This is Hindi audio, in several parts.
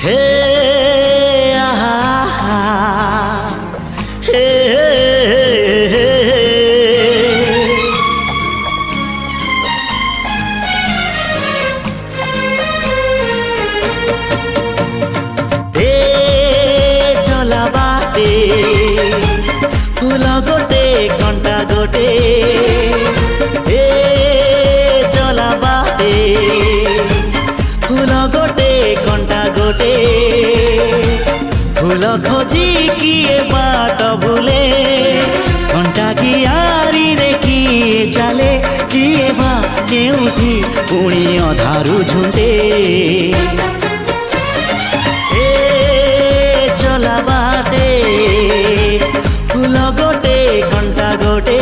हे आहा हे चला बाटे फूल गोटे कंटा गोटे चला बाटे फूल गोटे कंटा गोटे फूल खोजी किए बाट भूले कंटा कियारी रे किए चले किए बा केउठी पुणी अधारू झुंटे चला बाटे फूल गोटे कंटा गोटे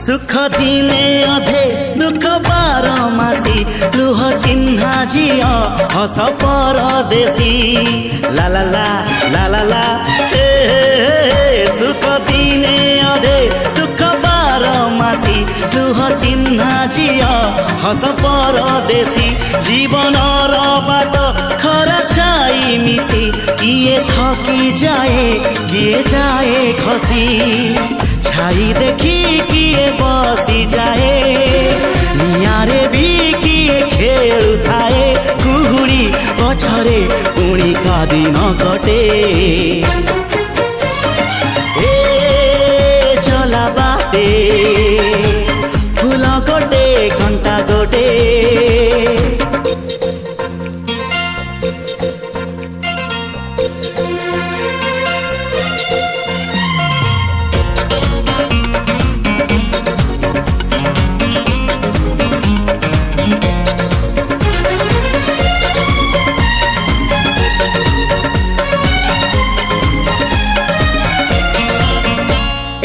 सुख दिने अधे दुख बारमासी लुह चिन्हा झियो हस परदेशी ला ला ला ला ला ला हे सुख दिने अधे दुख बारमासी लुह चिन्हा झियो हस परदेशी जीवन बाट खरा छाई मिसी किए थकी जाए किए जाए खसी छाई देखी किए बसी जाए नियारे भी किए खेलु थाए कुहुड़ी पछरे पुणी का दिन कटे चला बाटे फूल गोटे कंटा गोटे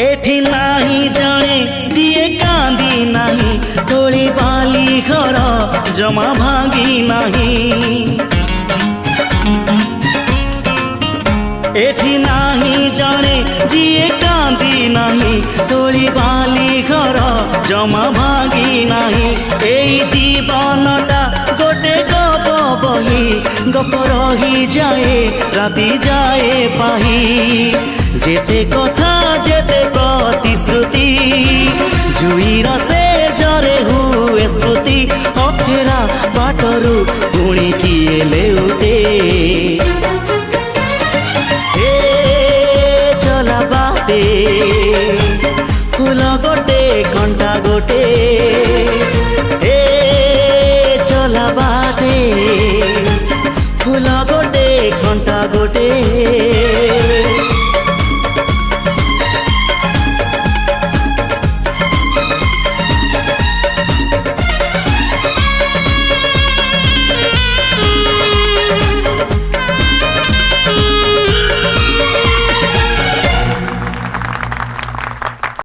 एठी नाही जाने जिए कांदी नाही तोली बाली घर जमा भांगी नाही एठी नाही जाने जिए कांदी नाही तोली बाली घर जमा भांगी नाही एई जीवनटा गोटे गप बही गप रही जाए राति जाए पाही जेते कथा जेते प्रतिश्रुति जुईर से जरे हुए स्मृति अफेरा बाटरू पुणी किए लेउटे चला बाटे फूल गोटे कंटा गोटे चला बाटे फूल गोटे कंटा गोटे।